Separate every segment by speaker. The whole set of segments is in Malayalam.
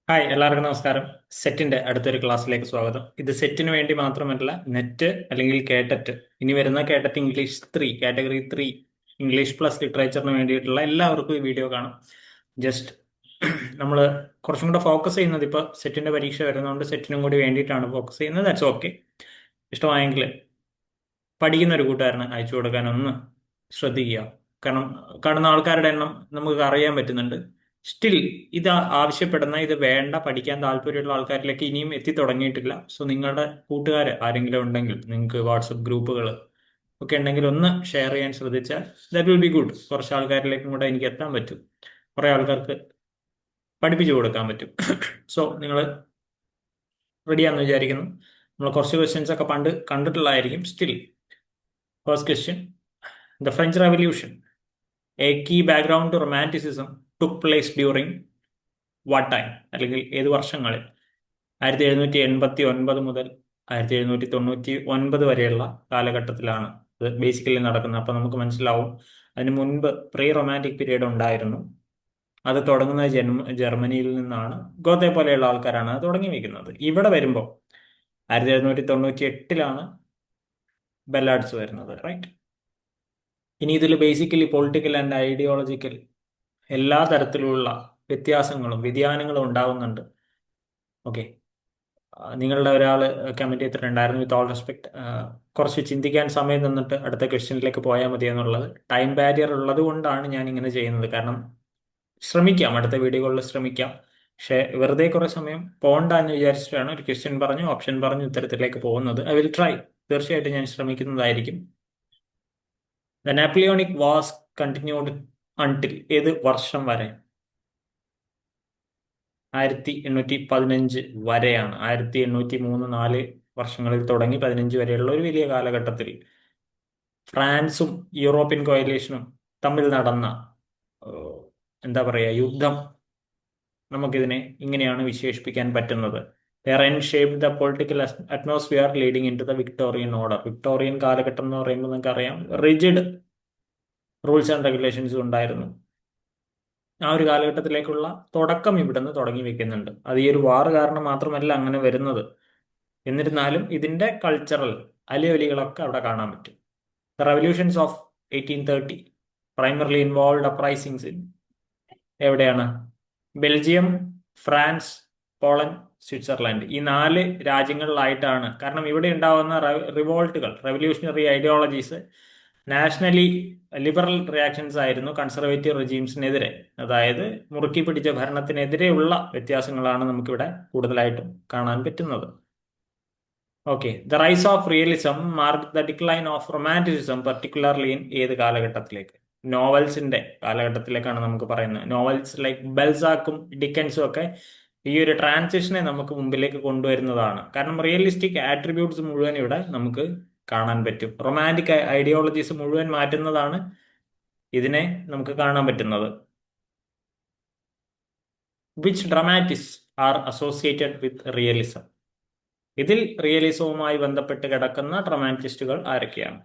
Speaker 1: ഹായ്, എല്ലാവർക്കും നമസ്കാരം. സെറ്റിന്റെ അടുത്തൊരു ക്ലാസ്സിലേക്ക് സ്വാഗതം. ഇത് സെറ്റിന് വേണ്ടി മാത്രമല്ല, നെറ്റ് അല്ലെങ്കിൽ കേട്ടറ്റ്, ഇനി വരുന്ന കേട്ടറ്റ് ഇംഗ്ലീഷ് 3 കാറ്റഗറി 3 ഇംഗ്ലീഷ് പ്ലസ് ലിറ്ററേച്ചറിന് വേണ്ടിയിട്ടുള്ള എല്ലാവർക്കും ഈ വീഡിയോ കാണാം. ജസ്റ്റ് നമ്മൾ കുറച്ചും കൂടെ ഫോക്കസ് ചെയ്യുന്നത് ഇപ്പോൾ സെറ്റിന്റെ പരീക്ഷ വരുന്നതുകൊണ്ട് സെറ്റിനും കൂടി വേണ്ടിയിട്ടാണ് ഫോക്കസ് ചെയ്യുന്നത്. That's okay. ഇഷ്ടമായെങ്കിൽ പഠിക്കുന്ന ഒരു കൂട്ടുകാരന് അയച്ചു കൊടുക്കാൻ ഒന്ന് ശ്രദ്ധിക്കുക. കാരണം കാണുന്ന ആൾക്കാരുടെ എണ്ണം നമുക്ക് അറിയാൻ പറ്റുന്നുണ്ട്. സ്റ്റിൽ ഇത് ആവശ്യപ്പെടുന്ന, ഇത് വേണ്ട, പഠിക്കാൻ താല്പര്യമുള്ള ആൾക്കാരിലേക്ക് ഇനിയും എത്തി തുടങ്ങിയിട്ടില്ല. സോ നിങ്ങളുടെ കൂട്ടുകാർ ആരെങ്കിലും ഉണ്ടെങ്കിൽ, നിങ്ങൾക്ക് വാട്സപ്പ് ഗ്രൂപ്പുകൾ ഒക്കെ ഉണ്ടെങ്കിൽ ഒന്ന് ഷെയർ ചെയ്യാൻ ശ്രദ്ധിച്ചാൽ ദാറ്റ് വിൽ ബി ഗുഡ്. കുറച്ച് ആൾക്കാരിലേക്കും കൂടെ എനിക്ക് എത്താൻ പറ്റും, കുറേ ആൾക്കാർക്ക് പഠിപ്പിച്ചു കൊടുക്കാൻ പറ്റും. സോ നിങ്ങൾ റെഡിയാണെന്ന് വിചാരിക്കുന്നു. നമ്മൾ കുറച്ച് ക്വസ്റ്റ്യൻസ് ഒക്കെ പണ്ട് കണ്ടിട്ടുള്ളതായിരിക്കും. Still first question, the French revolution, a key background to romanticism took place during what time, അല്ലെങ്കിൽ ഏത് വർഷങ്ങളിൽ? 1789 മുതൽ 1799 വരെയുള്ള കാലഘട്ടത്തിലാണ് ഇത് ബേസിക്കലി നടക്കുന്നത്. അപ്പം നമുക്ക് മനസ്സിലാവും, അതിന് മുൻപ് പ്രീ റൊമാൻറ്റിക് പീരീഡ് ഉണ്ടായിരുന്നു. അത് തുടങ്ങുന്നത് ജർമ്മനിയിൽ നിന്നാണ്. ഗോത്തെ പോലെയുള്ള ആൾക്കാരാണ് അത് തുടങ്ങി വെക്കുന്നത്. ഇവിടെ വരുമ്പോൾ 1798 ബെല്ലാഡ്സ് വരുന്നത്, റൈറ്റ്? ഇനി ഇതിൽ ബേസിക്കലി പൊളിറ്റിക്കൽ ആൻഡ് ഐഡിയോളജിക്കൽ എല്ലാ തരത്തിലുള്ള വ്യത്യാസങ്ങളും വ്യതിയാനങ്ങളും ഉണ്ടാവുന്നുണ്ട്. ഓക്കെ, നിങ്ങളുടെ ഒരാൾ കമന്റ് ചെയ്തിട്ടുണ്ടായിരുന്നു, വിത്ത് ഓൾ റെസ്പെക്ട്, കുറച്ച് ചിന്തിക്കാൻ സമയം തന്നിട്ട് അടുത്ത ക്വസ്റ്റ്യനിലേക്ക് പോയാൽ മതി എന്നുള്ളത്. ടൈം ബാരിയർ ഉള്ളത് കൊണ്ടാണ് ഞാൻ ഇങ്ങനെ ചെയ്യുന്നത്. കാരണം ശ്രമിക്കാം, അടുത്ത വീഡിയോകളിൽ ശ്രമിക്കാം. പക്ഷെ വെറുതെ കുറെ സമയം പോണ്ട എന്ന് വിചാരിച്ചിട്ടാണ് ഒരു ക്വസ്റ്റ്യൻ പറഞ്ഞു, ഓപ്ഷൻ പറഞ്ഞു, ഉത്തരത്തിലേക്ക് പോകുന്നത്. I will try. തീർച്ചയായിട്ടും ഞാൻ ശ്രമിക്കുന്നതായിരിക്കും. ദ നാപ്പോളിയോണിക് വാസ് കണ്ടിന്യൂഡ് അൺടിൽ, ഏത് വർഷം വരെ? 1815 വരെയാണ്. 1803-4 വർഷങ്ങളിൽ തുടങ്ങി 15 വരെയുള്ള ഒരു വലിയ കാലഘട്ടത്തിൽ ഫ്രാൻസും യൂറോപ്യൻ കോയലേഷനും തമ്മിൽ നടന്ന എന്താ പറയുക, യുദ്ധം, നമുക്കിതിനെ ഇങ്ങനെയാണ് വിശേഷിപ്പിക്കാൻ പറ്റുന്നത്. Shaped the political atmosphere leading into the Victorian order. Victorian കാലഘട്ടം എന്ന് പറയുമ്പോൾ നമുക്കറിയാം, റിജിഡ് റൂൾസ് ആൻഡ് റെഗുലേഷൻസ് ഉണ്ടായിരുന്നു. ആ ഒരു കാലഘട്ടത്തിലേക്കുള്ള തുടക്കം ഇവിടുന്ന് തുടങ്ങി വെക്കുന്നുണ്ട്. അത് ഈ ഒരു വാർ കാരണം മാത്രമല്ല അങ്ങനെ വരുന്നത്. എന്നിരുന്നാലും ഇതിന്റെ കൾച്ചറൽ അലയൊലികളൊക്കെ അവിടെ കാണാൻ പറ്റും. The revolutions of 1830 primarily involve uprisings in, എവിടെയാണ്? ബെൽജിയം, ഫ്രാൻസ്, പോളണ്ട്, സ്വിറ്റ്സർലാൻഡ്, ഈ 4 രാജ്യങ്ങളിലായിട്ടാണ്. കാരണം ഇവിടെ ഉണ്ടാവുന്ന റിവോൾട്ടുകൾ, revolutionary ideologies nationally liberal reactions ആയിരുന്നു കൺസർവേറ്റീവ് റെജീംസിനെതിരെ. അതായത് മുറുക്കി പിടിച്ച ഭരണത്തിനെതിരെയുള്ള വ്യത്യാസങ്ങളാണ് നമുക്കിവിടെ കൂടുതലായിട്ടും കാണാൻ പറ്റുന്നത്. Okay, the rise of realism mark the decline of romanticism, particularly in ഏത് കാലഘട്ടത്തിലേക്ക്? നോവൽസിന്റെ കാലഘട്ടത്തിലേക്കാണ് നമുക്ക് പറയുന്നത്. നോവൽസ് ലൈക്ക് ബെൽസാക്കും ഡിക്കൻസും ഒക്കെ ഈ ഒരു ട്രാൻസിഷനെ നമുക്ക് മുമ്പിലേക്ക് കൊണ്ടുവരുന്നതാണ്. കാരണം റിയലിസ്റ്റിക് ആട്രിബ്യൂട്ട്സ് മുഴുവൻ ഇവിടെ നമുക്ക് കാണാൻ പറ്റും. റൊമാൻറ്റിക് ഐഡിയോളജീസ് മുഴുവൻ മാറ്റുന്നതാണ് ഇതിനെ നമുക്ക് കാണാൻ പറ്റുന്നത്. Which dramatist are associated with realism? ഇതിൽ റിയലിസവുമായി ബന്ധപ്പെട്ട് കിടക്കുന്ന ഡ്രമാറ്റിസ്റ്റുകൾ ആരൊക്കെയാണ്?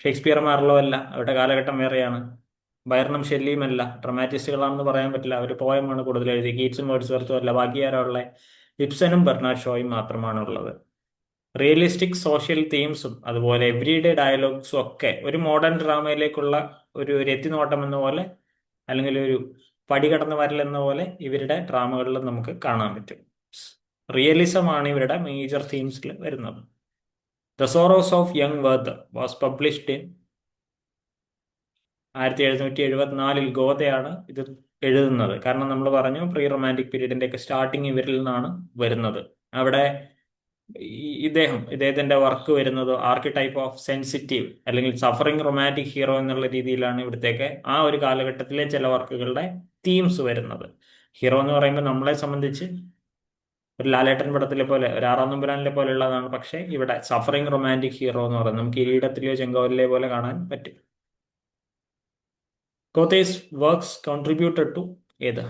Speaker 1: ഷേക്സ്പിയർ, മാർലോ അല്ല, അവരുടെ കാലഘട്ടം വേറെയാണ്. ബൈർണും ഷെല്ലിയും അല്ല, ഡ്രമാറ്റിസ്റ്റുകളാണെന്ന് പറയാൻ പറ്റില്ല. അവർ പോയമാണ് കൂടുതൽ എഴുതി. കീറ്റ്സും വേർഡ്സ്വർത്തും അല്ല. ബാക്കി ആരാ ഉള്ളത്? ഇബ്സനും ബെർണാഡ് ഷോയും മാത്രമാണ് ഉള്ളത്. റിയലിസ്റ്റിക് സോഷ്യൽ തീംസും അതുപോലെ എവ്രിഡേ ഡയലോഗ്സും ഒക്കെ ഒരു മോഡേൺ ഡ്രാമയിലേക്കുള്ള ഒരു എത്തിനോട്ടം എന്ന പോലെ, അല്ലെങ്കിൽ ഒരു പടികടന്ന് വരൽ എന്ന പോലെ ഇവരുടെ ഡ്രാമകളിൽ നമുക്ക് കാണാൻ പറ്റും. റിയലിസമാണ് ഇവരുടെ മേജർ തീംസിൽ വരുന്നത്. The sorrows of young Worth was published in 1774 ഗോതയാണ് ഇത് എഴുതുന്നത്. കാരണം നമ്മൾ പറഞ്ഞു, പ്രീ റൊമാൻറ്റിക് പീരീഡിന്റെ ഒക്കെ സ്റ്റാർട്ടിങ് ഇവരിൽ നിന്നാണ് വരുന്നത്. അവിടെ ഇദ്ദേഹത്തിന്റെ വർക്ക് വരുന്നത് ആർക്കിടൈപ്പ് ഓഫ് സെൻസിറ്റീവ് അല്ലെങ്കിൽ സഫറിംഗ് റൊമാൻറ്റിക് ഹീറോ എന്നുള്ള രീതിയിലാണ് ഇവിടത്തേക്ക് ആ ഒരു കാലഘട്ടത്തിലെ ചില വർക്കുകളുടെ തീംസ് വരുന്നത്. ഹീറോ എന്ന് പറയുമ്പോൾ നമ്മളെ സംബന്ധിച്ച് ഒരു ലാലേട്ടൻ പടത്തിലെ പോലെ, ഒരു ആറാം നമ്പുരാനിലെ പോലെയുള്ളതാണ്. പക്ഷേ ഇവിടെ സഫറിംഗ് റൊമാൻറ്റിക് ഹീറോ എന്ന് പറയുന്നത് നമുക്ക് കിരീടത്തിലെയോ ചെങ്കോലിലെ പോലെ കാണാൻ പറ്റും. ഗോത്തേസ് വർക്ക്സ് കോൺട്രിബ്യൂട്ടഡ് ടു ഏത്?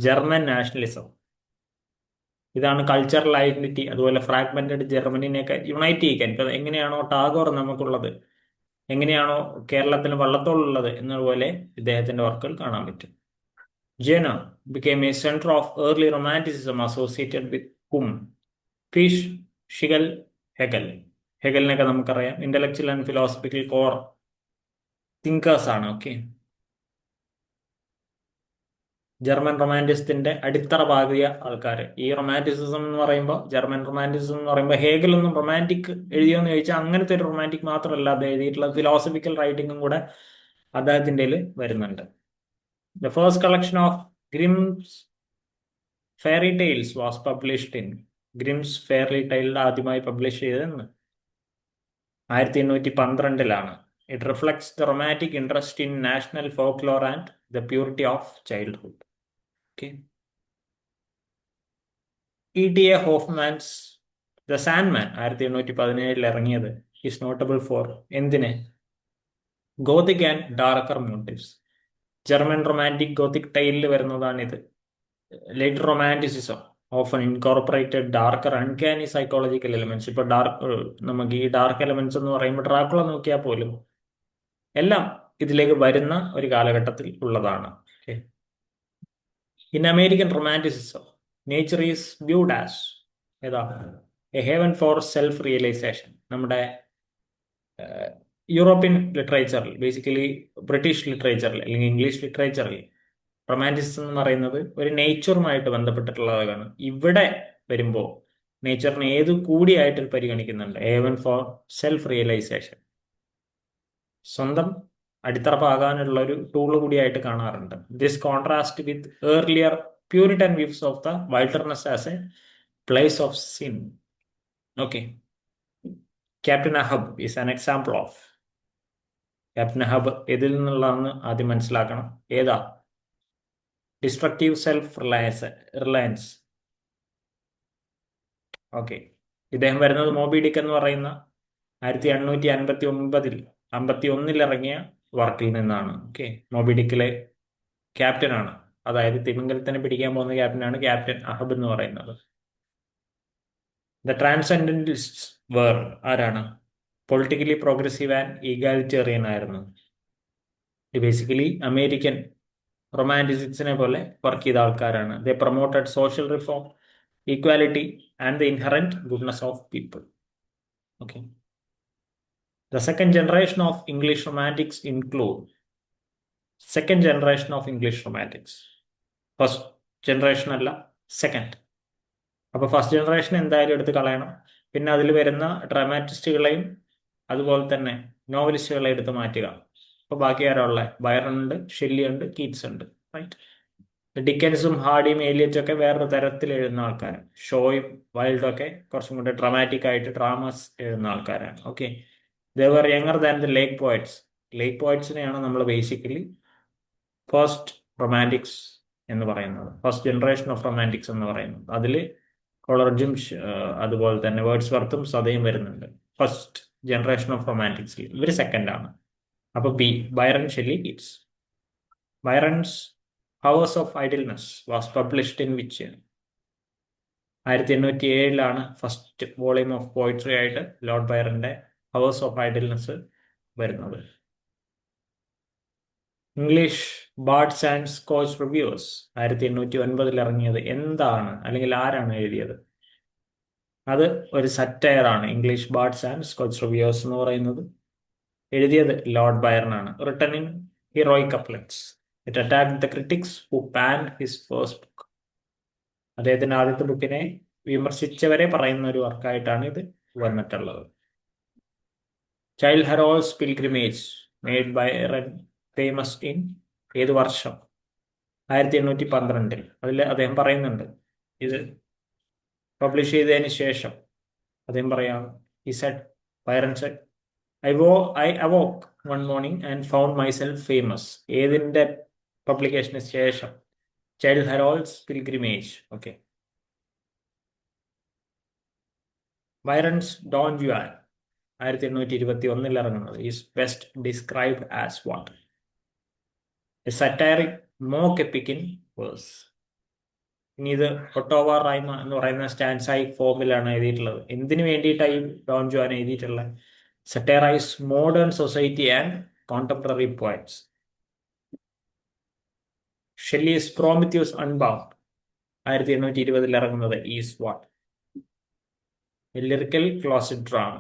Speaker 1: German nationalism. ഇതാണ് കൾച്ചറൽ ഐഡന്റിറ്റി, അതുപോലെ ഫ്രാഗ്മെന്റഡ് ജർമ്മനിനെയൊക്കെ യുണൈറ്റ് ചെയ്യിക്കാൻ. ഇപ്പൊ എങ്ങനെയാണോ ടാഗോർ നമുക്കുള്ളത്, എങ്ങനെയാണോ കേരളത്തിന് വള്ളത്തോളുള്ളത് എന്നതുപോലെ ഇദ്ദേഹത്തിന്റെ വർക്കുകൾ കാണാൻ പറ്റും. Jena became a center of early romanticism associated with whom? Fichte, Schlegel, Hegel. ഹെഗലിനൊക്കെ നമുക്കറിയാം, intellectual and philosophical core thinkers ആണ്. ഓക്കെ, ജർമ്മൻ റൊമാൻറ്റിസത്തിന്റെ അടിത്തറ പാകിയ ആൾക്കാർ. ഈ റൊമാൻറ്റിസിസം എന്ന് പറയുമ്പോൾ, ജർമ്മൻ റൊമാൻറ്റിസിസം എന്ന് പറയുമ്പോൾ, ഹേഗലൊന്നും റൊമാൻറ്റിക് എഴുതിയോന്ന് ചോദിച്ചാൽ അങ്ങനത്തെ ഒരു റൊമാൻറ്റിക് മാത്രമല്ല അദ്ദേഹം എഴുതിയിട്ടുള്ള, ഫിലോസഫിക്കൽ റൈറ്റിംഗും കൂടെ അദ്ദേഹത്തിന്റെ വരുന്നുണ്ട്. The first collection of Grimm's fairy tales was published in. Grimm's fairy tale ആദ്യമായി പബ്ലിഷ് ചെയ്തതെന്ന് 1812 it reflects the romantic interest in national folklore and the purity of childhood. Okay, E.T.A. Hoffmann's the Sandman 1817 ഇറങ്ങിയത് ഈസ് നോട്ടബിൾ ഫോർ എന്തിന്? Gothic and darker motives. German romantic gothic ടൈലിൽ വരുന്നതാണിത്. Later romanticism often incorporated darker uncanny psychological elements. ഇപ്പൊ നമുക്ക് ഈ ഡാർക്ക് എലിമെന്റ്സ് എന്ന് പറയുമ്പോൾ ഡ്രാക്കുള നോക്കിയാൽ പോലും എല്ലാം ഇതിലേക്ക് വരുന്ന ഒരു കാലഘട്ടത്തിൽ ഉള്ളതാണ്. In American romanticism nature is viewed as ഏതാ? A haven for self realization. നമ്മുടെ യൂറോപ്യൻ ലിറ്ററേച്ചറിൽ, ബേസിക്കലി ബ്രിട്ടീഷ് ലിറ്ററേച്ചറിൽ അല്ലെങ്കിൽ ഇംഗ്ലീഷ് ലിറ്ററേച്ചറിൽ റൊമാൻറ്റിസിസം എന്ന് പറയുന്നത് ഒരു നേച്ചറുമായിട്ട് ബന്ധപ്പെട്ടിട്ടുള്ളതാണ്. ഇവിടെ വരുമ്പോൾ നേച്ചറിനെ ഏത് കൂടിയായിട്ട് പരിഗണിക്കുന്നുണ്ട്? ഹേവൻ ഫോർ സെൽഫ് റിയലൈസേഷൻ, സ്വന്തം അടിത്തറ പാകാനുള്ള ഒരു ടൂള് കൂടിയായിട്ട് കാണാറുണ്ട്. This contrast with earlier Puritan views of the wilderness as a place of sin. Okay, Captain Ahab is an example of. Captain Ahab ഇതിൽ നിന്നുള്ളതെന്ന് ആദ്യം മനസ്സിലാക്കണം. ഏതാ? Destructive self Reliance. ഓക്കെ, ഇദ്ദേഹം വരുന്നത് മോബി ഡിക്ക് എന്ന് പറയുന്ന 1851 ഇറങ്ങിയ വർക്കിൽ നിന്നാണ്. ഓക്കെ, മോബി ഡിക്കിലെ ക്യാപ്റ്റനാണ്, അതായത് തിമിംഗലത്തിനെ പിടിക്കാൻ പോകുന്ന ക്യാപ്റ്റനാണ് ക്യാപ്റ്റൻ അഹബ് എന്ന് പറയുന്നത്. ദ ട്രാൻസെൻഡന്റലിസ്റ്റ്സ് വേർ ആരാണ്? പൊളിറ്റിക്കലി പ്രോഗ്രസീവ് ആൻഡ് ഈഗാലിറ്റേറിയൻ ആയിരുന്നു. ബേസിക്കലി അമേരിക്കൻ റൊമാൻറ്റിസിക്സിനെ പോലെ വർക്ക് ചെയ്ത ആൾക്കാരാണ്. They promoted social reform, equality and the inherent goodness of people. Okay, the second generation of English romantics include. Second generation of English romantics, first generation അല്ല, സെക്കൻഡ്. അപ്പോൾ ഫസ്റ്റ് ജനറേഷൻ എന്തായാലും എടുത്ത് കളയണം. പിന്നെ അതിൽ വരുന്ന ഡ്രാമാറ്റിസ്റ്റുകളെയും അതുപോലെ തന്നെ നോവലിസ്റ്റുകളെ എടുത്ത് മാറ്റുക. അപ്പോൾ ബാക്കി ആരാ ഉള്ളത്? ബൈറൺ ഉണ്ട്, ഷെല്ലി ഉണ്ട്, കീറ്റ്സ് ഉണ്ട്, റൈറ്റ്. ഡിക്കൻസും ഹാർഡിയും ഏലിയറ്റും ഒക്കെ വേറൊരു തരത്തിൽ എഴുതുന്ന ആൾക്കാരാണ്. ഷോയും വൈൽഡും ഒക്കെ കുറച്ചും കൂടെ ഡ്രാമാറ്റിക് ആയിട്ട് ഡ്രാമാസ് എഴുതുന്ന ആൾക്കാരാണ്. Okay, they were younger than the lake poets. Lake പോയറ്റ്സിനെയാണ് നമ്മൾ ബേസിക്കലി ഫസ്റ്റ് റൊമാൻറ്റിക്സ് എന്ന് പറയുന്നത്, ഫസ്റ്റ് ജനറേഷൻ ഓഫ് റൊമാൻറ്റിക്സ് എന്ന് പറയുന്നത്. അതിൽ കോളറിഡ്ജും അതുപോലെ തന്നെ വേർഡ്സ്വർത്തും സദയും വരുന്നുണ്ട്. ഫസ്റ്റ് ജനറേഷൻ ഓഫ് റൊമാൻറ്റിക്സിൽ ഇവർ സെക്കൻഡ് ആണ്. അപ്പൊ B, Byron, Shelley, Keats. Byron's hours of idleness was published in which year? 1807 first volume of poetry ആയിട്ട് ലോർഡ് ബൈറന്റെ ഹവേഴ്സ് ഓഫ് ഐഡിൽനെസ് വരുന്നത്. English bards and Scotch reviews 1809 ഇറങ്ങിയത് എന്താണ്, അല്ലെങ്കിൽ ആരാണ് എഴുതിയത്? അത് ഒരു സറ്റയർ ആണ്. English bards and Scotch reviews എന്ന് പറയുന്നത് എഴുതിയത് ലോർഡ് ബൈറൺ ആണ്. Written in heroic couplets. It attacked the critics who panned his first book. അദ്ദേഹത്തിന്റെ ആദ്യത്തെ ബുക്കിനെ വിമർശിച്ചവരെ പറയുന്ന ഒരു വർക്കായിട്ടാണ് ഇത് വന്നിട്ടുള്ളത്. Childe Harold's pilgrimage made Byron famous in ഏത് വർഷം? 1812. അതിൽ അദ്ദേഹം പറയുന്നുണ്ട്, ഇത് പബ്ലിഷ് ചെയ്തതിന് ശേഷം അദ്ദേഹം പറയാം, he said, Byron said, I awoke one morning and found myself famous. ഏതിന്റെ പബ്ലിക്കേഷന് ശേഷം? Childe Harold's pilgrimage. Okay, Byron's Don Juan 1821 ഇറങ്ങുന്നത് is best described as what? A satiric mock epic in verse. ഇനി ഇത് ഒട്ടോവ റൈമ എന്ന് പറയുന്ന സ്റ്റാൻസായിക് ഫോമിലാണ് എഴുതിയിട്ടുള്ളത്. എന്തിനു വേണ്ടിയിട്ടായി ഡോൺ ജുവാൻ എഴുതിയിട്ടുള്ളത്? Satirize modern society and contemporary poets. Shelley's Prometheus unbound 1820 ഇറങ്ങുന്നത് is what? Lyrical closet drama.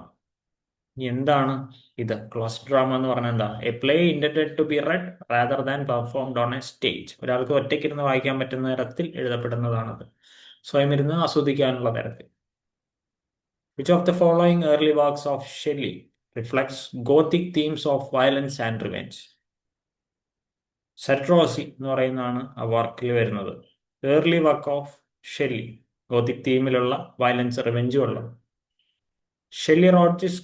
Speaker 1: ഇനി എന്താണ് ഇത്? ക്ലോസിക് ഡ്രാമ എന്ന് പറഞ്ഞാൽ എന്താ? A play intended to be read rather than performed on a stage. ഒരാൾക്ക് ഒറ്റയ്ക്കിരുന്ന് വായിക്കാൻ പറ്റുന്ന തരത്തിൽ എഴുതപ്പെടുന്നതാണത്, സ്വയം ഇരുന്ന് ആസ്വദിക്കാനുള്ള തരത്തിൽ. Which of the following early works of Shelley reflects Gothic themes of violence and revenge? സെട്രോസി എന്ന് പറയുന്നതാണ് ആ വർക്കിൽ വരുന്നത്. Early work of Shelley, gothic തീമിലുള്ള വയലൻസ് റിവെഞ്ചും ഉള്ള. Shelley wrote this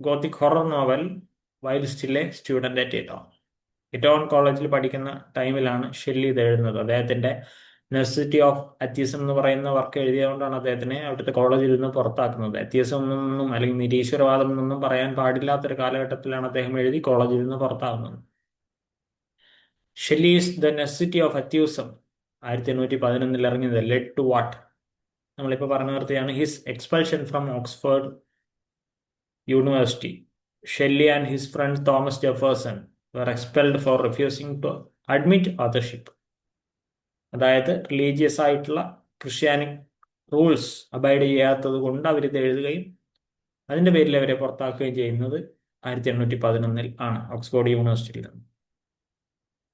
Speaker 1: gothic horror novel while still a student at Eton. Eton കോളേജിൽ പഠിക്കുന്ന ടൈമിലാണ് ഷെല്ലി ഇത് എഴുതുന്നത്. അദ്ദേഹത്തിന്റെ നെസസിറ്റി ഓഫ് അത്യസം എന്ന് പറയുന്ന വർക്ക് എഴുതിയതുകൊണ്ടാണ് അദ്ദേഹത്തിനെ അവിടുത്തെ കോളേജിൽ നിന്ന് പുറത്താക്കുന്നത്. അത്യസം എന്നൊന്നും അല്ലെങ്കിൽ നിരീശ്വരവാദം എന്നൊന്നും പറയാൻ പാടില്ലാത്തൊരു കാലഘട്ടത്തിലാണ് അദ്ദേഹം എഴുതി കോളേജിൽ നിന്ന് പുറത്താകുന്നത്. Shelley's the necessity of atheism 1811 ഇറങ്ങിയത് ലെഡ് ടു വാട്ട്? നമ്മളിപ്പോൾ പറഞ്ഞു നിർത്തിയാണ് his expulsion from Oxford University. Shelley and his friend Thomas Jefferson were expelled for refusing to admit authorship. അതായത് റിലീജിയസ് ആയിട്ടുള്ള ക്രിസ്ത്യാനിക് റൂൾസ് അബൈഡ് ചെയ്യാത്തത് കൊണ്ട് അവരിത് എഴുതുകയും അതിന്റെ പേരിൽ അവരെ പുറത്താക്കുകയും ചെയ്യുന്നത് 1811 ആണ് ഓക്സ്ഫോർഡ് യൂണിവേഴ്സിറ്റിയിൽ നിന്ന്.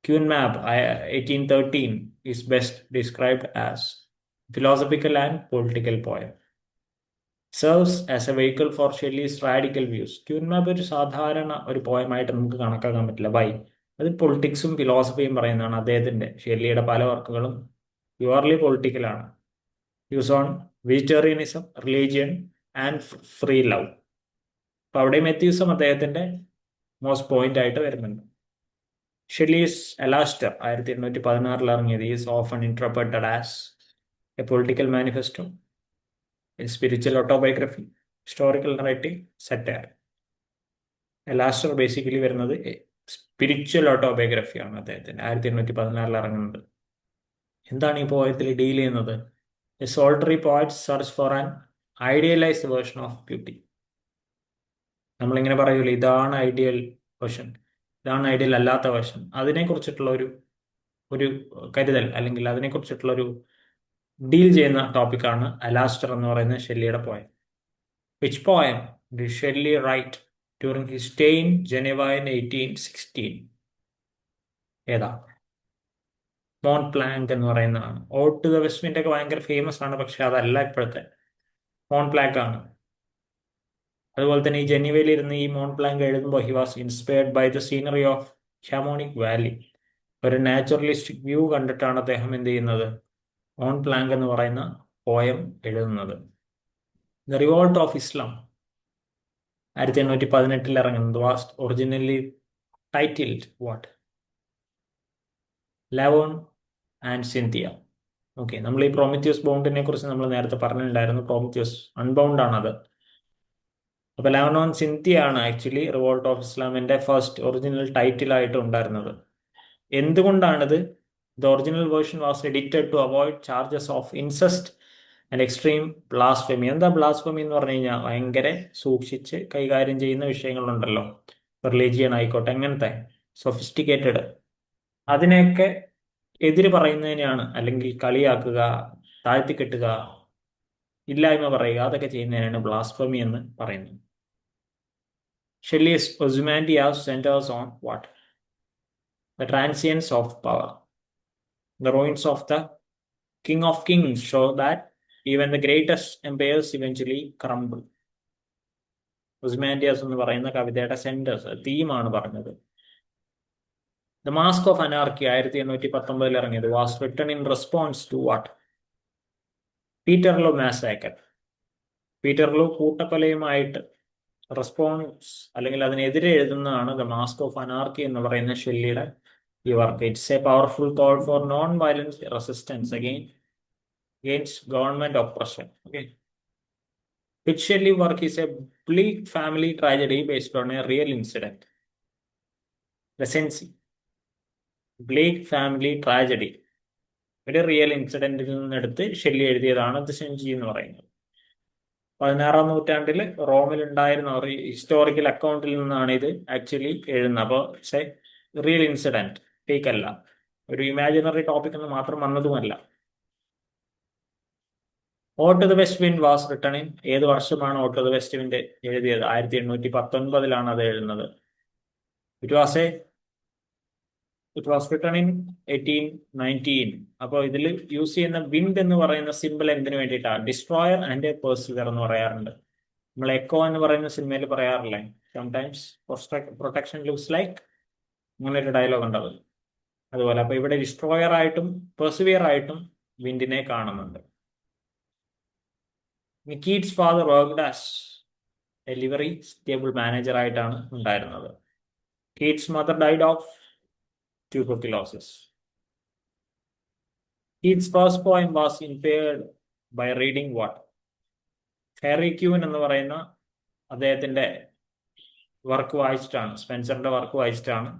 Speaker 1: Queen Mab 1813 is best described as philosophical and political poem. Serves as a vehicle for Shelley's radical views. Queen Mab ഒരു സാധാരണ ഒരു പോയമായിട്ട് നമുക്ക് കണക്കാക്കാൻ പറ്റില്ല. വൈ? അത് പൊളിറ്റിക്സും ഫിലോസഫിയും പറയുന്നതാണ്. അദ്ദേഹത്തിന്റെ ഷെല്ലിയുടെ പല വർക്കുകളും പ്യുവർലി പൊളിറ്റിക്കലാണ്. Views on vegetarianism, religion and free love. അപ്പൊ അവിടെയും എത്തിയൂസം അദ്ദേഹത്തിന്റെ മോസ്റ്റ് പോയിന്റ് ആയിട്ട് വരുന്നുണ്ട്. ഷെല്ലീസ് അലാസ്റ്റർ 1816 ഇറങ്ങിയത് is often interpreted as a political manifesto, a spiritual autobiography, historical narrative, satire. Alastor basically വരുന്നത് സ്പിരിച്വൽ ഓട്ടോബയോഗ്രഫിയാണ് അദ്ദേഹത്തിന് 1816 ഇറങ്ങുന്നത്. എന്താണ് ഈ പോയത്തിൽ ഡീൽ ചെയ്യുന്നത്? A solitary poet search for an idealized version of beauty. നമ്മളിങ്ങനെ പറയൂലേ, ഇതാണ് ഐഡിയൽ വേർഷൻ, ഇതാണ് ഐഡിയൽ അല്ലാത്ത വേർഷൻ. അതിനെക്കുറിച്ചിട്ടുള്ള ഒരു കരുതൽ അല്ലെങ്കിൽ അതിനെക്കുറിച്ചിട്ടുള്ള ഒരു ഡീൽ ചെയ്യുന്ന ടോപ്പിക്കാണ് അലാസ്റ്റർ എന്ന് പറയുന്ന ഷെല്ലിയുടെ poem. Which poem did Shelley write during his stay in Geneva in 1816? ഏതാ? മോണ്ട് പ്ലാങ്ക് എന്ന് പറയുന്നതാണ്. Ode to the west wind ഒക്കെ ഭയങ്കര ഫേമസ് ആണ്, പക്ഷെ അതല്ല ഇപ്പോഴത്തെ. മോണ്ട് പ്ലാങ്ക് ആണ്. അതുപോലെ തന്നെ ഈ ജനീവയിൽ ഇരുന്ന് ഈ മോണ്ട് പ്ലാങ്ക് എഴുതുമ്പോൾ he was inspired by the scenery of Chamonix valley. ഒരു നാച്ചുറലിസ്റ്റിക് വ്യൂ കണ്ടിട്ടാണ് അദ്ദേഹം എന്ത് ചെയ്യുന്നത്? മോണ്ട് പ്ലാങ്ക് എന്ന് പറയുന്ന പോയം എഴുതുന്നത്. ദ റിവോൾട്ട് ഓഫ് ഇസ്ലാം 1818 ഇറങ്ങുന്നത് was originally titled what? Laon and സിന്തിയ. ഓക്കെ, നമ്മൾ ഈ പ്രോമിത്യൂസ് ബൗണ്ടിനെ കുറിച്ച് നമ്മൾ നേരത്തെ പറഞ്ഞിട്ടുണ്ടായിരുന്നു. പ്രോമിത്യൂസ് അൺബൗണ്ട് ആണത്. അപ്പൊ ലാവോൺ സിന്തിയ ആണ് ആക്ച്വലി റിവോൾട്ട് ഓഫ് ഇസ്ലാമിന്റെ ഫസ്റ്റ് ഒറിജിനൽ ടൈറ്റിൽ ആയിട്ട് ഉണ്ടായിരുന്നത്. എന്തുകൊണ്ടാണിത്? The original version was edited to avoid charges of incest and extreme blasphemy. എന്താ ബ്ലാസ്ഫെമി എന്ന് പറഞ്ഞു കഴിഞ്ഞാൽ ഭയങ്കര സൂക്ഷിച്ച് കൈകാര്യം ചെയ്യുന്ന വിഷയങ്ങളുണ്ടല്ലോ, റിലീജിയൻ ആയിക്കോട്ടെ, അങ്ങനത്തെ സൊഫിസ്റ്റിക്കേറ്റഡ്, അതിനെയൊക്കെ എതിര് പറയുന്നതിനെയാണ്, അല്ലെങ്കിൽ കളിയാക്കുക, താഴ്ത്തിക്കെട്ടുക, ഇല്ലായ്മ പറയുക, അതൊക്കെ ചെയ്യുന്നതിനാണ് ബ്ലാസ്ഫെമി എന്ന് പറയുന്നത്. Shelley's Ozymandias centres on what? The transience of power. The ruins of the King of Kings show that even the greatest empires eventually crumble. ഒസ്മാൻഡിയാസ് എന്ന് പറയുന്ന കവിതയുടെ സെന്റേഴ്സ് തീമാണ് പറഞ്ഞത്. ദ മാസ്ക് ഓഫ് അനാർക്കി 1819 ഇറങ്ങിയത് was written in response to what? Peterloo massacre. Peterloo കൂട്ടക്കൊലയുമായിട്ട് റെസ്പോൺസ് അല്ലെങ്കിൽ അതിനെതിരെ എഴുതുന്നതാണ് ദ മാസ്ക് ഓഫ് അനാർക്കി എന്ന് പറയുന്ന ഷെല്ലിയുടെ ഈ work. It's a powerful call for non violence resistance against government oppression. Okay. Which Shelley work is a bleak family tragedy based on a real incident? Recency. Bleak family tragedy ഒരു റിയൽ ഇൻസിഡന്റിൽ നിന്നെടുത്ത് ഷെല്ലി എഴുതിയതാണ് ദ സെഞ്ചി എന്ന് പറയുന്നത്. 16-ാം നൂറ്റാണ്ടിൽ റോമിൽ ഉണ്ടായിരുന്ന ഒരു ഹിസ്റ്റോറിക്കൽ അക്കൗണ്ടിൽ നിന്നാണ് ഇത് ആക്ച്വലി എഴുതുന്നത്. അപ്പോൾ it's a real incident, fake അല്ല. ഒരു ഇമാജിനറി ടോപ്പിക് എന്ന് മാത്രം വന്നതുമല്ല. Ode to the west wind was written in, ഏത് വർഷമാണ് ode to the west wind എഴുതിയത്? 1819 അത് എഴുതുന്നത്. It was a it was written in 1819. അപ്പോൾ ഇതിൽ യൂസ് ചെയ്യുന്ന വിൻഡ് എന്ന് പറയുന്ന സിമ്പിൾ എന്തിനു വേണ്ടിയിട്ടാണ്? ഡിസ്ട്രോയർ ആൻഡ് പെർസിവർ എന്ന് പറയാറുണ്ട്. നമ്മൾ എക്കോ എന്ന് പറയുന്ന സിനിമയിൽ പറയാറില്ലേ, സംടൈംസ് പ്രൊട്ടക്ഷൻ ലുക്സ് ലൈക്ക്, അങ്ങനെ ഒരു ഡയലോഗ് ഉണ്ടാവും. അതുപോലെ അപ്പൊ ഇവിടെ ഡിസ്ട്രോയർ ആയിട്ടും പെർസിവിയർ ആയിട്ടും വിൻഡിനെ കാണുന്നുണ്ട്. Keats father worked as a livery stable manager ആയിട്ടാണ് ഉണ്ടായിരുന്നത്. Keats mother died of tuberculosis. Keats first poem was inspired by reading what? Faerie Queene എന്ന് പറയുന്ന അദ്ദേഹത്തിന്റെ വർക്ക് വായിച്ചിട്ടാണ്, സ്പെൻസറിന്റെ വർക്ക് വായിച്ചിട്ടാണ്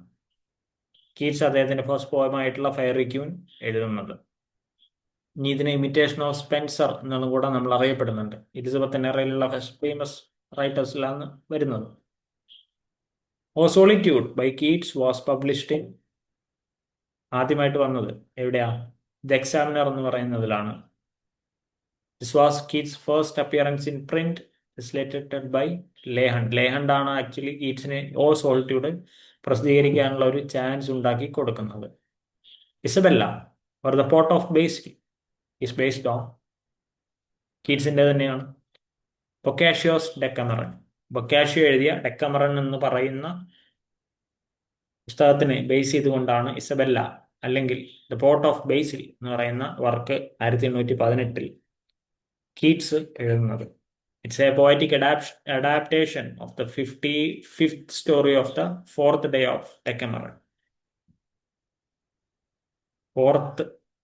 Speaker 1: കീറ്റ്സ് അദ്ദേഹത്തിന്റെ ഫസ്റ്റ് പോയമായിട്ടുള്ള ഫെയറി ക്യൂൻ എഴുതുന്നത്. ഇനി ഇതിനെ ഇമിറ്റേഷൻ ഓഫ് സ്പെൻസർ എന്നും കൂടെ നമ്മൾ അറിയപ്പെടുന്നുണ്ട്. എലിസബത്ത് എറയിലുള്ള ഫസ്റ്റ് ഫേമസ് റൈറ്റേഴ്സിലാണ് വരുന്നത്. O solitude by Keats was published in, ആദ്യമായിട്ട് വന്നത് എവിടെയാ? ദ എക്സാമിനർ എന്ന് പറയുന്നതിലാണ്. This was Keats first appearance in print, translated by Leigh Hunt. Leigh Hunt ആണ് ആക്ച്വലി കീറ്റ്സിന് ഓ സോളിറ്റ്യൂഡ് പ്രസിദ്ധീകരിക്കാനുള്ള ഒരു ചാൻസ് ഉണ്ടാക്കി കൊടുക്കുന്നത്. Isabella or the port of basil is based on, കീറ്റ്സിന്റെ തന്നെയാണ്. ബൊക്കാഷ്യോസ് ഡെക്കമറൻ, ബൊക്കാഷ്യോ എഴുതിയ ഡെക്കമറൻ എന്ന് പറയുന്ന പുസ്തകത്തിനെ ബേസ് ചെയ്തുകൊണ്ടാണ് ഇസബെല്ല അല്ലെങ്കിൽ ദ പോർട്ട് ഓഫ് ബേസിൽ എന്ന് പറയുന്ന വർക്ക് 1818 കീറ്റ്സ് എഴുതുന്നത്. It's a poetic adaptation of the 55th story of the fourth day of Decameron.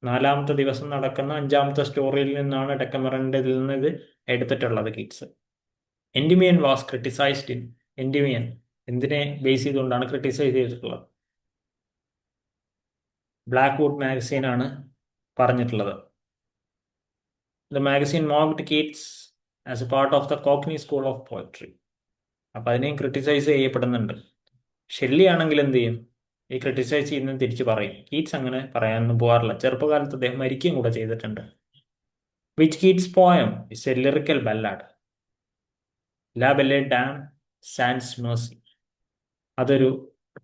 Speaker 1: നാലാമത്തെ ദിവസം നടക്കുന്ന 5ാമത്തെ സ്റ്റോറിയിൽ നിന്നാണ് ഡെക്കമറന്റെ ഇതിൽ നിന്ന് ഇത് എടുത്തിട്ടുള്ളത് Keats. Endymion was criticised in, Endymion എന്തിനെ ബേസ് ചെയ്തുകൊണ്ടാണ് ക്രിട്ടിസൈസ് ചെയ്തിട്ടുള്ളത്? ബ്ലാക്ക്വുഡ് മാഗസീൻ ആണ് പറഞ്ഞിട്ടുള്ളത്. The magazine mocked Keats as a part of the cockney school of poetry. അപ്പൊ അതിനെയും ക്രിട്ടിസൈസ് ചെയ്യപ്പെടുന്നുണ്ട്. ഷെല്ലി ആണെങ്കിൽ എന്ത് ചെയ്യും? ഈ ക്രിട്ടിസൈസ് ചെയ്യുന്നത് തിരിച്ചു പറയും. കീറ്റ്സ് അങ്ങനെ പറയാനൊന്നും പോകാറില്ല. ചെറുപ്പകാലത്ത് അദ്ദേഹം മരിക്കുകയും കൂടെ ചെയ്തിട്ടുണ്ട്. Which Keats poem is A lyrical ballad? ലാ ബെല്ലെ ഡാം സാൻസ് മേഴ്സി. അതൊരു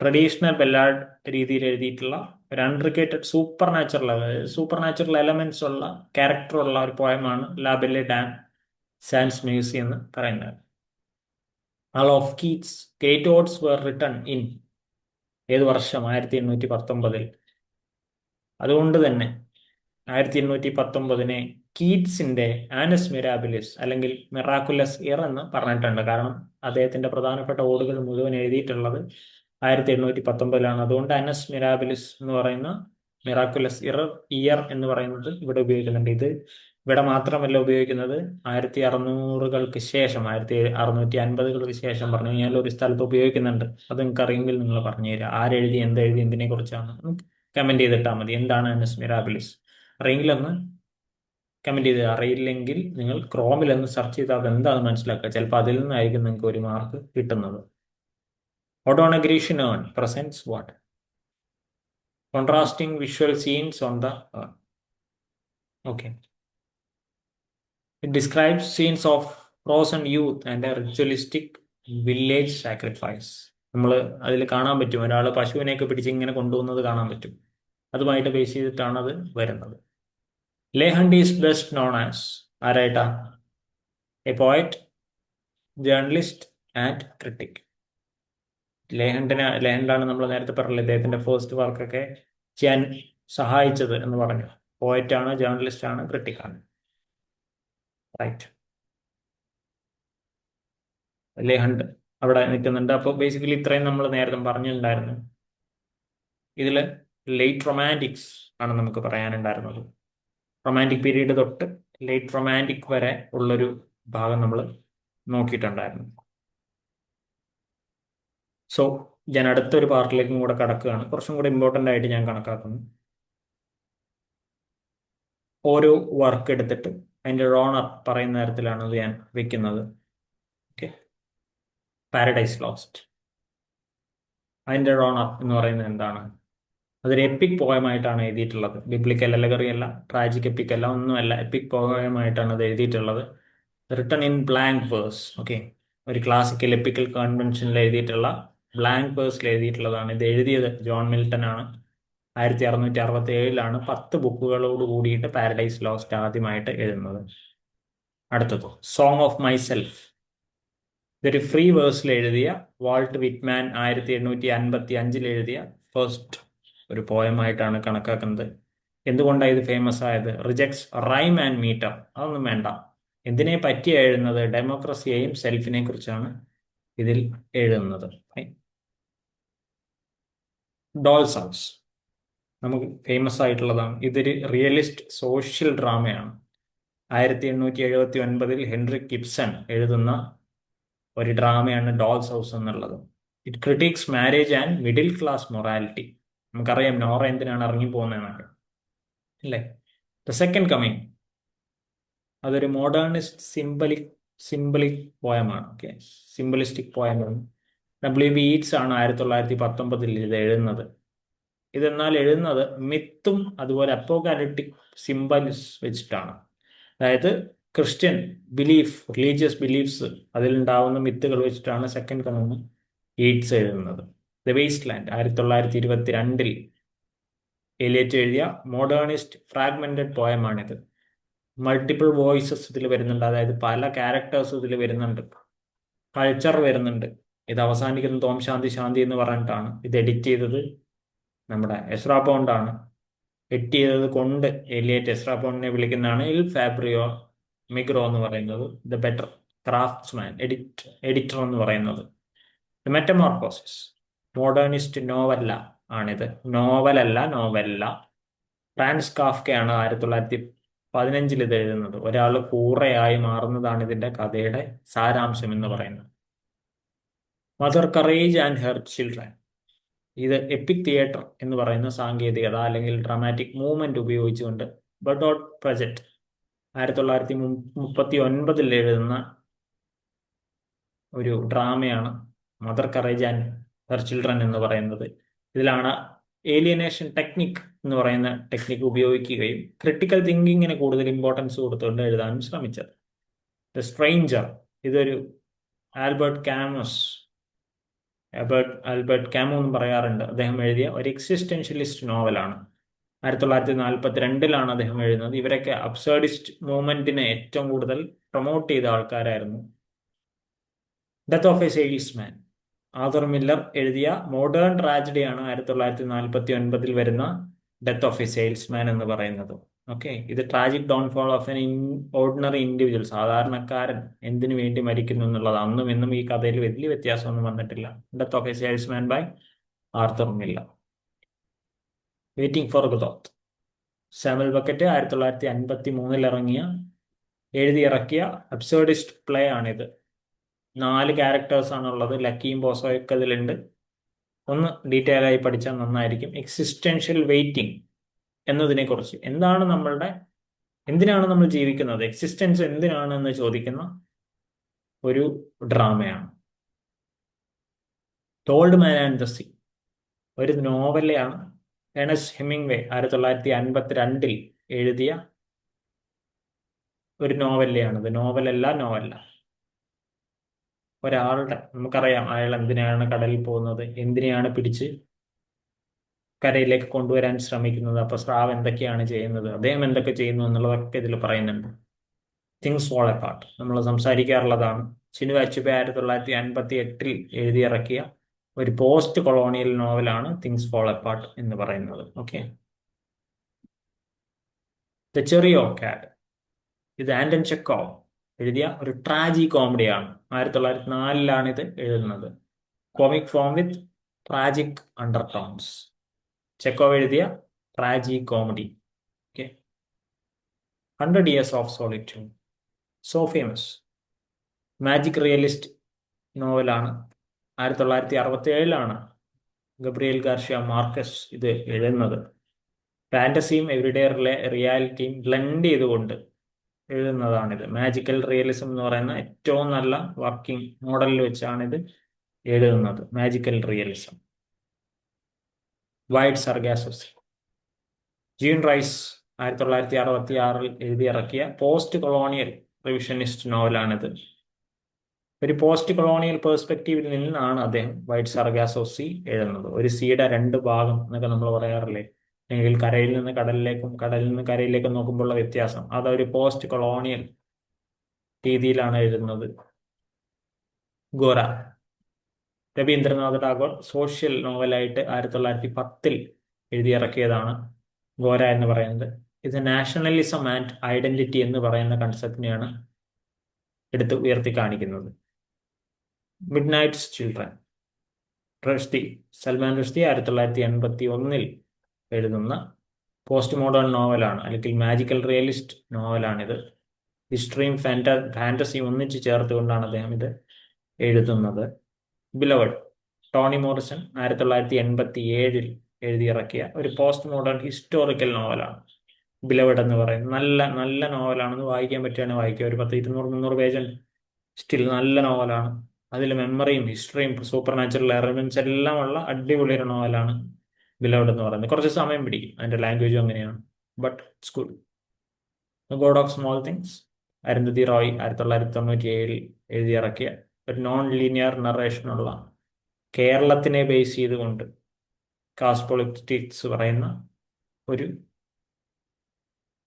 Speaker 1: ട്രഡീഷണൽ ബെല്ലാഡ് രീതിയിൽ എഴുതിയിട്ടുള്ള ഒരു അൺറിക്കേറ്റഡ് സൂപ്പർ നാച്ചുറൽ എലമെന്റ്സ് ഉള്ള ക്യാരക്ടർ ഉള്ള ഒരു പോയമാണ് ലാ ബെല്ലെ ഡാം സാൻസ് മേഴ്സി എന്ന് പറയുന്നത്. All of Keats great odes were written in, ഏത് വർഷം? 1819. അതുകൊണ്ട് തന്നെ 1819 കീറ്റ്സിന്റെ ആനസ് മിറാബിലിസ് അല്ലെങ്കിൽ മിറാക്കുലസ് ഇയർ എന്ന് പറഞ്ഞിട്ടുണ്ട്. കാരണം അദ്ദേഹത്തിന്റെ പ്രധാനപ്പെട്ട ഓടുകൾ മുഴുവൻ എഴുതിയിട്ടുള്ളത് 1819 അതുകൊണ്ട് ആനസ് മിറാബിലിസ് എന്ന് പറയുന്ന മിറാക്കുലസ് ഇയർ എന്ന് പറയുന്നത് ഇവിടെ ഉപയോഗിക്കുന്നുണ്ട്. ഇത് ഇവിടെ മാത്രമല്ല ഉപയോഗിക്കുന്നത്, 1600-കൾക്ക് ശേഷം, 1650-കൾക്ക് ശേഷം പറഞ്ഞു കഴിഞ്ഞാൽ ഒരു സ്ഥലത്ത് ഉപയോഗിക്കുന്നുണ്ട്. അത് നിങ്ങൾക്ക് അറിയെങ്കിൽ നിങ്ങൾ പറഞ്ഞു തരാം. ആരെഴുതി, എന്തെഴുതി, എന്തിനെ കുറിച്ചാണ് കമന്റ് ചെയ്തിട്ടാൽ മതി. എന്താണ് ആനസ് മിറാബിലിസ്? അറിയെങ്കിൽ ഒന്ന് കമന്റ് ചെയ്ത്, അറിയില്ലെങ്കിൽ നിങ്ങൾ ക്രോമിൽ ഒന്ന് സെർച്ച് ചെയ്താൽ അത് എന്താണെന്ന് മനസ്സിലാക്കുക. ചിലപ്പോൾ അതിൽ നിന്നായിരിക്കും നിങ്ങൾക്ക് ഒരു മാർക്ക് കിട്ടുന്നത്. Ottone Grecian urn presents what? Contrasting visual scenes on the urn. Okay. It describes scenes of frozen youth and a ritualistic village sacrifice. നമ്മൾ അതിൽ കാണാൻ പറ്റും, ഒരാൾ പശുവിനെയൊക്കെ പിടിച്ച് ഇങ്ങനെ കൊണ്ടുപോകുന്നത് കാണാൻ പറ്റും. അതുമായിട്ട് ബേസ് ചെയ്തിട്ടാണ് അത് വരുന്നത്. Leigh Hunt is best known as, ആരായിട്ടാ? A poet, journalist and critic. ലേഹണ്ടാണ് നമ്മൾ നേരത്തെ പറഞ്ഞില്ല, ഇദ്ദേഹത്തിന്റെ ഫസ്റ്റ് വർക്കൊക്കെ ചെയ്യാൻ സഹായിച്ചത് എന്ന് പറഞ്ഞു. പോയറ്റാണ്, ജേർണലിസ്റ്റ് ആണ്, ക്രിട്ടിക് ആണ്. റൈറ്റ്. ലേഹണ്ട് അവിടെ നിൽക്കുന്നുണ്ട്. അപ്പോൾ ബേസിക്കലി ഇത്രയും നമ്മൾ നേരത്തെ പറഞ്ഞിട്ടുണ്ടായിരുന്നു. ഇതിൽ ലേറ്റ് റൊമാൻറ്റിക്സ് ആണ് നമുക്ക് പറയാനുണ്ടായിരുന്നത്. റൊമാൻറ്റിക് പീരീഡ് തൊട്ട് ലേറ്റ് റൊമാൻറ്റിക് വരെ ഉള്ളൊരു ഭാഗം നമ്മൾ നോക്കിയിട്ടുണ്ടായിരുന്നു. സോ ഞാൻ അടുത്തൊരു പാർട്ടിലേക്കും കൂടെ കടക്കുകയാണ്. കുറച്ചും കൂടെ ഇമ്പോർട്ടൻ്റ് ആയിട്ട് ഞാൻ കണക്കാക്കുന്നു. ഓരോ വർക്ക് എടുത്തിട്ട് അതിൻ്റെ ഓണർ പറയുന്ന തരത്തിലാണ് അത് ഞാൻ വെക്കുന്നത്. ഓക്കെ. പാരഡൈസ് ലോസ്റ്റ്, അതിൻ്റെ ഓണർ എന്ന് പറയുന്നത് എന്താണ്? അതൊരു എപ്പിക് പോയമായിട്ടാണ് എഴുതിയിട്ടുള്ളത്. ബിബ്ലിക്കൽ അലഗറി അല്ല, ട്രാജിക് എപ്പിക് അല്ല, ഒന്നുമല്ല. എപ്പിക് പോയമായിട്ടാണ് അത് എഴുതിയിട്ടുള്ളത്. Written in blank verse. Okay, ഒരു ക്ലാസിക്കൽ എപ്പിക്കൽ കൺവെൻഷനിൽ എഴുതിയിട്ടുള്ള ബ്ലാങ്ക് വേഴ്സിൽ എഴുതിയിട്ടുള്ളതാണ്. ഇത് എഴുതിയത് ജോൺ മിൽട്ടൺ ആണ്. 1667 10 ബുക്കുകളോട് കൂടിയിട്ട് പാരഡൈസ് ലോസ്റ്റ് ആദ്യമായിട്ട് എഴുതുന്നത്. അടുത്തത് സോങ് ഓഫ് മൈസെൽഫ്. ഇതൊരു ഫ്രീ വേഴ്സിൽ എഴുതിയ വാൾട്ട് വിറ്റ്മാൻ 1855 എഴുതിയ ഫസ്റ്റ് ഒരു പോയമായിട്ടാണ് കണക്കാക്കുന്നത്. എന്തുകൊണ്ടാണ് ഇത് ഫേമസ് ആയത്? Rejects rhyme and metre. അതൊന്നും വേണ്ട. എന്തിനെ പറ്റി എഴുതുന്നത്? ഡെമോക്രസിയെയും സെൽഫിനെ കുറിച്ചാണ് ഇതിൽ എഴുതുന്നത്. ഡോൾസ് ഹൗസ് നമുക്ക് ഫേമസ് ആയിട്ടുള്ളതാണ്. ഇതൊരു റിയലിസ്റ്റ് സോഷ്യൽ ഡ്രാമയാണ്. 1879 ഹെൻറിക് ഗിബ്സൺ എഴുതുന്ന ഒരു ഡ്രാമയാണ് ഡോൾസ് ഹൗസ് എന്നുള്ളത്. It critics marriage and middle class morality. നമുക്കറിയാം നോറ എന്തിനാണ് ഇറങ്ങി പോകുന്നതെന്നൊക്കെ അല്ലേ. ദ സെക്കൻഡ് കമ്മിങ് അതൊരു മോഡേണിസ്റ്റ് സിംബലിക് പോയമാണ്. ഓക്കെ, സിംബലിസ്റ്റിക് പോയമാണ്. W.B. ഈറ്റ്സ് ആണ് 1919 ഇത് എഴുതുന്നത്. ഇതെന്നാൽ എഴുതുന്നത് മിത്തും അതുപോലെ അപ്പോകാലിപ്റ്റിക് സിംബൽസ് വെച്ചിട്ടാണ്. അതായത് ക്രിസ്ത്യൻ ബിലീഫ്, റിലീജിയസ് ബിലീഫ്സ്, അതിലുണ്ടാവുന്ന മിത്തുകൾ വെച്ചിട്ടാണ് സെക്കൻഡ് കമ്മിങ് ഈറ്റ്സ് എഴുതുന്നത്. ദ വേസ്റ്റ് ലാൻഡ് 1922 എലിയറ്റ് എഴുതിയ മോഡേണിസ്റ്റ് ഫ്രാഗ്മെന്റഡ് പോയമാണിത്. മൾട്ടിപ്പിൾ വോയിസസ് ഇതിൽ വരുന്നുണ്ട്. അതായത് പല ക്യാരക്ടേഴ്സ് ഇതിൽ വരുന്നുണ്ട്, കൾച്ചർ വരുന്നുണ്ട്. ഇത് അവസാനിക്കുന്നത് ഓം ശാന്തി ശാന്തി എന്ന് പറഞ്ഞിട്ടാണ്. ഇത് എഡിറ്റ് ചെയ്തത് നമ്മുടെ എസ്രാ പോണ്ടാണ്. എഡിറ്റ് ചെയ്തത് കൊണ്ട് എലിയറ്റ് എസ്രാ പോണ്ടിനെ വിളിക്കുന്നതാണ് ഇൽ ഫാബ്രിയോ മിഗ്രോ എന്ന് പറയുന്നത്. ദ ബെറ്റർ ക്രാഫ്റ്റ്സ്മാൻ എഡിറ്റർ എന്ന് പറയുന്നത്. ദ മെറ്റമോർഫോസിസ് മോഡേണിസ്റ്റ് നോവല്ല ആണിത്. നോവലല്ല, നോവല്ല. ഫ്രാൻസ് കാഫ്കയാണ് 1915 ഇത് എഴുതുന്നത്. ഒരാൾ കൂറയായി മാറുന്നതാണ് ഇതിന്റെ കഥയുടെ സാരാംശം എന്ന് പറയുന്നത്. Mother courage and her children. ഇത് എപ്പിക് തിയേറ്റർ എന്ന് പറയുന്ന സാങ്കേതികത അല്ലെങ്കിൽ ഡ്രാമാറ്റിക് മൂവ്മെന്റ് ഉപയോഗിച്ചുകൊണ്ട് ബെർട്ടോൾട്ട് പ്രജറ്റ് 1939 എഴുതുന്ന ഒരു ഡ്രാമയാണ് mother courage and her children എന്ന് പറയുന്നത്. ഇതിലാണ് ഏലിയനേഷൻ ടെക്നിക് എന്ന് പറയുന്ന ടെക്നിക്ക് ഉപയോഗിക്കുകയും ക്രിട്ടിക്കൽ തിങ്കിങ്ങിന് കൂടുതൽ ഇമ്പോർട്ടൻസ് കൊടുത്തുകൊണ്ട് എഴുതാനും ശ്രമിച്ചത്. ദ സ്ട്രേഞ്ചർ ഇതൊരു ആൽബർട്ട് കാമു എന്ന് പറയാറുണ്ട്. അദ്ദേഹം എഴുതിയ ഒരു എക്സിസ്റ്റൻഷ്യലിസ്റ്റ് നോവലാണ്. 1942 അദ്ദേഹം എഴുതുന്നത്. ഇവരൊക്കെ അബ്സേർഡിസ്റ്റ് മൂവ്മെന്റിനെ ഏറ്റവും കൂടുതൽ പ്രൊമോട്ട് ചെയ്ത ആൾക്കാരായിരുന്നു. Death of a salesman Arthur Miller എഴുതിയ മോഡേൺ ട്രാജഡിയാണ് 1949 വരുന്ന ഡെത്ത് ഓഫ് എ സെയിൽസ്മാൻ എന്ന് പറയുന്നത്. ഓക്കെ, ഇത് tragic downfall of N ordinary individual, സാധാരണക്കാരൻ എന്തിനു വേണ്ടി മരിക്കുന്നു എന്നുള്ളത്. അന്നും ഇന്നും ഈ കഥയിൽ വലിയ വ്യത്യാസമൊന്നും വന്നിട്ടില്ല. Death of a salesman by Arthur Miller. Waiting for Godot Samuel Beckett 1953 എഴുതി ഇറക്കിയ അബ്സേർഡിസ്റ്റ് പ്ലേ ആണിത്. 4 ക്യാരക്ടേഴ്സ് ആണുള്ളത്. ലക്കിയും ബോസോയൊക്കെ ഇതിലുണ്ട്. ഒന്ന് ഡീറ്റെയിൽ ആയി പഠിച്ചാൽ നന്നായിരിക്കും. എക്സിസ്റ്റൻഷ്യൽ വെയിറ്റിംഗ് എന്നതിനെ കുറിച്ച്, എന്തിനാണ് നമ്മൾ ജീവിക്കുന്നത്, എക്സിസ്റ്റൻസ് എന്തിനാണ് എന്ന് ചോദിക്കുന്ന ഒരു ഡ്രാമയാണ്. The old man and the sea ഒരു നോവലയാണ്. ഏണസ്റ്റ് ഹെമിംഗ്വേ 1952 എഴുതിയ ഒരു നോവലയാണിത്. നോവലല്ല. ഒരാളുടെ, നമുക്കറിയാം അയാൾ എന്തിനാണ് കടലിൽ പോകുന്നത്, എന്തിനെയാണ് പിടിച്ച് കരയിലേക്ക് കൊണ്ടുവരാൻ ശ്രമിക്കുന്നത്. അപ്പൊ സ്രാവ് എന്തൊക്കെയാണ് ചെയ്യുന്നത്, അദ്ദേഹം എന്തൊക്കെ ചെയ്യുന്നു എന്നുള്ളതൊക്കെ ഇതിൽ പറയുന്നുണ്ട്. തിങ്സ് ഫോൾ അപ്പാർട്ട് നമ്മൾ സംസാരിക്കാറുള്ളതാണ്. ചിനു അച്ചുബെ 1958 എഴുതിയിറക്കിയ ഒരു പോസ്റ്റ് കൊളോണിയൽ നോവലാണ് തിങ്സ് ഫോൾ അപ്പാർട്ട് എന്ന് പറയുന്നത്. ഓക്കെ, ദ ചെറി ഓർക്കാഡ് ഇത് ആന്റൺ ചെക്കോവ് എഴുതിയ ഒരു ട്രാജി കോമഡിയാണ്. 1904 ഇത് എഴുതുന്നത്. Comic form with tragic undertones. Chekhov എഴുതിയ tragicomedy. Okay, 100 Years of Solitude so famous magic realist നോവലാണ്. 1967 ഗബ്രിയേൽ ഗാർഷ്യ മാർക്കസ് ഇത് എഴുതുന്നത്. ഫാന്റസിയും എവരിഡേ റിയാലിറ്റിയും ബ്ലെൻഡ് ചെയ്തുകൊണ്ട് എഴുതുന്നതാണിത്. മാജിക്കൽ റിയലിസം എന്ന് പറയുന്ന ഏറ്റവും നല്ല വർക്കിംഗ് മോഡലിൽ വെച്ചാണ് ഇത് എഴുതുന്നത്. Magical realism. Wide Sargasso Sea. Jean Rhys 1966 എഴുതിയിറക്കിയ പോസ്റ്റ് കൊളോണിയൽ റിവിഷനിസ്റ്റ് നോവലാണിത്. ഒരു പോസ്റ്റ് കൊളോണിയൽ പേഴ്സ്പെക്റ്റീവിൽ നിന്നാണ് അദ്ദേഹം വൈറ്റ് സർഗാസോസി എഴുതുന്നത്. ഒരു സീയുടെ രണ്ട് ഭാഗം എന്നൊക്കെ നമ്മൾ പറയാറില്ലേ, അല്ലെങ്കിൽ കരയിൽ നിന്ന് കടലിലേക്കും കടലിൽ നിന്ന് കരയിലേക്കും നോക്കുമ്പോഴുള്ള വ്യത്യാസം, അതൊരു പോസ്റ്റ് കൊളോണിയൽ രീതിയിലാണ് എഴുതുന്നത്. ഗോര, രവീന്ദ്രനാഥ് ടാഗോർ സോഷ്യൽ നോവലായിട്ട് 1910 എഴുതിയിറക്കിയതാണ് ഗോര എന്ന് പറയുന്നത്. ഇത് നാഷണലിസം ആൻഡ് ഐഡന്റിറ്റി എന്ന് പറയുന്ന കൺസെപ്റ്റിനെയാണ് എടുത്ത് ഉയർത്തി കാണിക്കുന്നത്. Midnight's Children, Rushdie, Salman Rushdie 1981 എഴുതുന്ന പോസ്റ്റ് മോഡേൺ നോവലാണ്, അല്ലെങ്കിൽ മാജിക്കൽ റിയലിസ്റ്റ് നോവലാണിത്. ഹിസ്റ്ററിയും ഫാന്റസിയും ഒന്നിച്ച് ചേർത്തുകൊണ്ടാണ് അദ്ദേഹം ഇത് എഴുതുന്നത്. ബിലവഡ്, ടോണി മോറിസൺ 1987 എഴുതിയിറക്കിയ ഒരു പോസ്റ്റ് മോഡേൺ ഹിസ്റ്റോറിക്കൽ നോവലാണ് ബിലവഡ് എന്ന് പറയുന്നത്. നല്ല നല്ല നോവലാണെന്ന്, വായിക്കാൻ പറ്റുകയാണെങ്കിൽ വായിക്കുക. ഒരു 200-300 പേജ് ഉണ്ട്. സ്റ്റിൽ നല്ല നോവലാണ്. അതിൽ മെമ്മറിയും ഹിസ്റ്ററിയും സൂപ്പർ നാച്ചുറൽ എലമെന്റ്സ് എല്ലാം ഉള്ള അടിപൊളി ഒരു നോവലാണ് ബിലവഡ് എന്ന് പറയുന്നത്. കുറച്ച് സമയം പിടിക്കും, അതിന്റെ ലാംഗ്വേജും അങ്ങനെയാണ്, but it's good. God of small things, Arundhati Roy 1997 എഴുതിയിറക്കിയ ഒരു നോൺ ലീനിയർ നറേഷനുള്ള, കേരളത്തിനെ ബേസ് ചെയ്തുകൊണ്ട് കാസ്റ്റ് പൊളിറ്റിക്സ് പറയുന്ന ഒരു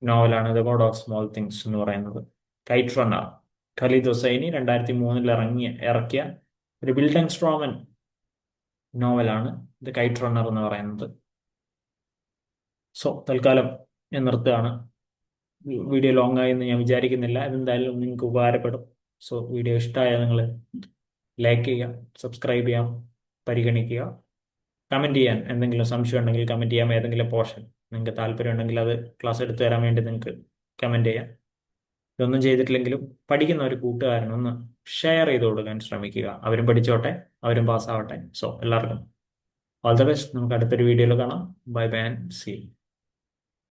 Speaker 1: നോവലാണ് the God of small things എന്ന് പറയുന്നത്. കൈറ്റ് റണ്ണർ, ഖലീദ് ഹുസൈനി 2003 ഇറക്കിയ ഒരു ബിൽഡൻ സ്ട്രോമൻ നോവലാണ് ദ കൈറ്റ് റണ്ണർ എന്ന് പറയുന്നത്. സോ തൽക്കാലം ഞാൻ നിർത്തുകയാണ്. വീഡിയോ ലോങ് ആയി എന്ന് ഞാൻ വിചാരിക്കുന്നില്ല. ഇതെന്തായാലും നിങ്ങൾക്ക് ഉപകാരപ്പെടും. സോ വീഡിയോ ഇഷ്ടമായാൽ നിങ്ങൾ ലൈക്ക് ചെയ്യുക, സബ്സ്ക്രൈബ് ചെയ്യാം, പരിഗണിക്കുക. കമൻറ്റ് ചെയ്യാൻ എന്തെങ്കിലും സംശയം ഉണ്ടെങ്കിൽ കമൻറ്റ് ചെയ്യാം. ഏതെങ്കിലും പോർഷൻ നിങ്ങൾക്ക് താല്പര്യം ഉണ്ടെങ്കിൽ അത് ക്ലാസ് എടുത്തു തരാൻ വേണ്ടി നിങ്ങൾക്ക് കമൻറ്റ് ചെയ്യാം. ഇതൊന്നും ചെയ്തിട്ടില്ലെങ്കിലും പഠിക്കുന്ന ഒരു കൂട്ടുകാരനൊന്ന് ഷെയർ ചെയ്ത് കൊടുക്കാൻ ശ്രമിക്കുക. അവരും പഠിച്ചോട്ടെ, അവരും പാസ്സാവട്ടെ. സോ എല്ലാവർക്കും ഓൾ ദ ബെസ്റ്റ്. നമുക്ക് അടുത്തൊരു വീഡിയോയിൽ കാണാം. Bye bye and see.